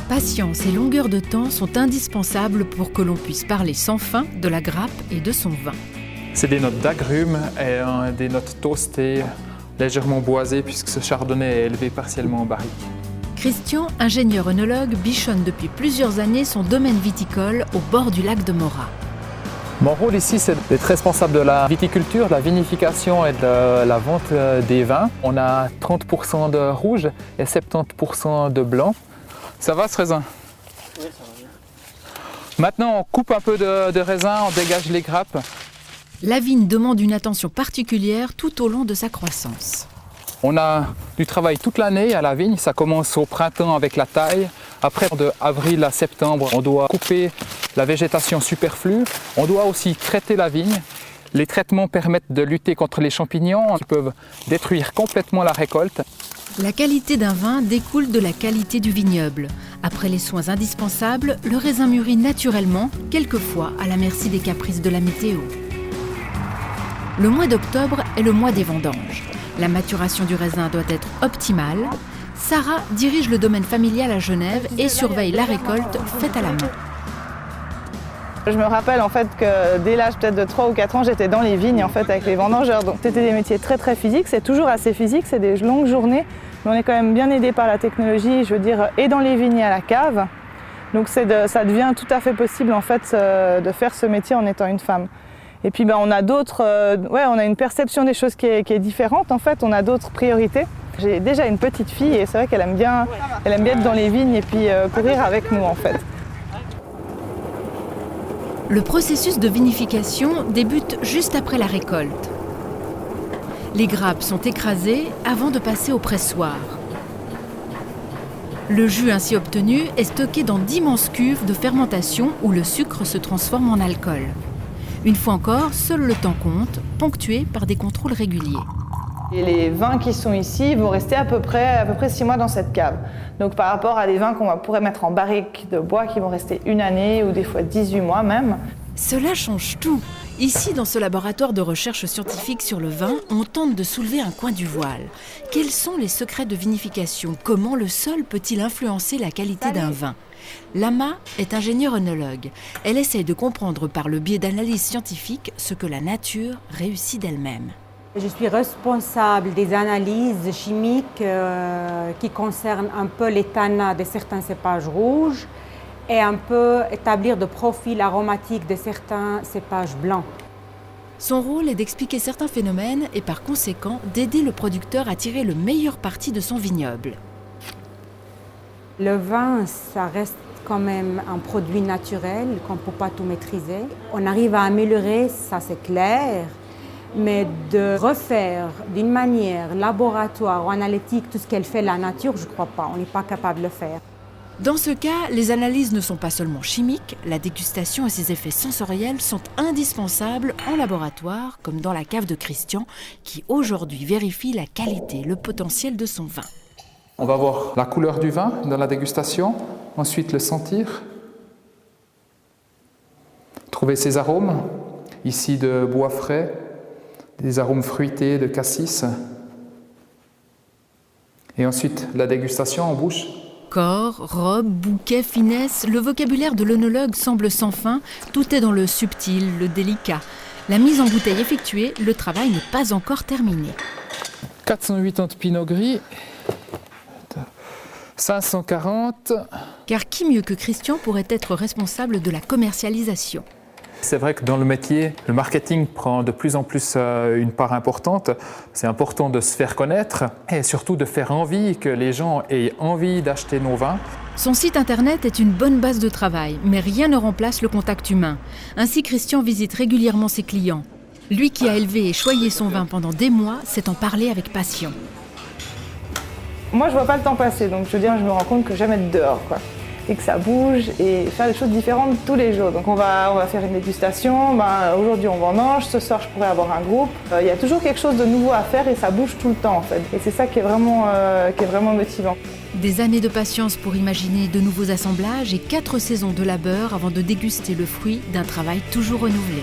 Patience et longueur de temps sont indispensables pour que l'on puisse parler sans fin de la grappe et de son vin. C'est des notes d'agrumes et des notes toastées, légèrement boisées puisque ce chardonnay est élevé partiellement en barrique. Christian, ingénieur œnologue, bichonne depuis plusieurs années son domaine viticole au bord du lac de Morat. Mon rôle ici, c'est d'être responsable de la viticulture, de la vinification et de la vente des vins. On a 30% de rouge et 70% de blanc. Ça va ce raisin? Oui, ça va bien. Maintenant, on coupe un peu de raisin, on dégage les grappes. La vigne demande une attention particulière tout au long de sa croissance. On a du travail toute l'année à la vigne. Ça commence au printemps avec la taille. Après, de avril à septembre, on doit couper la végétation superflue. On doit aussi traiter la vigne. Les traitements permettent de lutter contre les champignons qui peuvent détruire complètement la récolte. La qualité d'un vin découle de la qualité du vignoble. Après les soins indispensables, le raisin mûrit naturellement, quelquefois à la merci des caprices de la météo. Le mois d'octobre est le mois des vendanges. La maturation du raisin doit être optimale. Sarah dirige le domaine familial à Genève et surveille la récolte faite à la main. Je me rappelle en fait que dès l'âge peut-être de 3 ou 4 ans, j'étais dans les vignes en fait avec les vendangeurs. Donc c'était des métiers très très physiques, c'est toujours assez physique, c'est des longues journées. Mais on est quand même bien aidé par la technologie, je veux dire, et dans les vignes et à la cave. Donc ça devient tout à fait possible en fait de faire ce métier en étant une femme. Et puis on a d'autres, on a une perception des choses qui est différente en fait, on a d'autres priorités. J'ai déjà une petite fille et c'est vrai qu'elle aime bien être dans les vignes et puis courir avec nous en fait. Le processus de vinification débute juste après la récolte. Les grappes sont écrasées avant de passer au pressoir. Le jus ainsi obtenu est stocké dans d'immenses cuves de fermentation où le sucre se transforme en alcool. Une fois encore, seul le temps compte, ponctué par des contrôles réguliers. Et les vins qui sont ici vont rester à peu près 6 mois dans cette cave. Donc par rapport à des vins qu'on pourrait mettre en barrique de bois qui vont rester 1 année ou des fois 18 mois même. Cela change tout. Ici, dans ce laboratoire de recherche scientifique sur le vin, on tente de soulever un coin du voile. Quels sont les secrets de vinification? Comment le sol peut-il influencer la qualité d'un vin? Lama est ingénieure œnologue. Elle essaie de comprendre par le biais d'analyses scientifiques ce que la nature réussit d'elle-même. Je suis responsable des analyses chimiques qui concernent un peu les tanins de certains cépages rouges et un peu établir de profils aromatiques de certains cépages blancs. Son rôle est d'expliquer certains phénomènes et par conséquent d'aider le producteur à tirer le meilleur parti de son vignoble. Le vin, ça reste quand même un produit naturel qu'on ne peut pas tout maîtriser. On arrive à améliorer, ça c'est clair, mais de refaire d'une manière laboratoire ou analytique tout ce qu'elle fait la nature, je ne crois pas, on n'est pas capable de le faire. Dans ce cas, les analyses ne sont pas seulement chimiques, la dégustation et ses effets sensoriels sont indispensables en laboratoire, comme dans la cave de Christian, qui aujourd'hui vérifie la qualité, le potentiel de son vin. On va voir la couleur du vin dans la dégustation, ensuite le sentir, trouver ses arômes, ici de bois frais, des arômes fruités de cassis, et ensuite la dégustation en bouche. Corps, robe, bouquet, finesse, le vocabulaire de l'œnologue semble sans fin, tout est dans le subtil, le délicat. La mise en bouteille effectuée, le travail n'est pas encore terminé. 480 Pinot Gris, 540. Car qui mieux que Christian pourrait être responsable de la commercialisation? C'est vrai que dans le métier, le marketing prend de plus en plus une part importante. C'est important de se faire connaître et surtout de faire envie, que les gens aient envie d'acheter nos vins. Son site internet est une bonne base de travail, mais rien ne remplace le contact humain. Ainsi, Christian visite régulièrement ses clients. Lui qui a élevé et choyé son vin pendant des mois, sait en parler avec passion. Moi, je vois pas le temps passer, donc je me rends compte que j'aime être dehors, quoi. Et que ça bouge et faire des choses différentes tous les jours. Donc on va faire une dégustation, aujourd'hui on vendange, ce soir je pourrais avoir un groupe. Il y a toujours quelque chose de nouveau à faire et ça bouge tout le temps en fait. Et c'est ça qui est vraiment motivant. Des années de patience pour imaginer de nouveaux assemblages et 4 saisons de labeur avant de déguster le fruit d'un travail toujours renouvelé.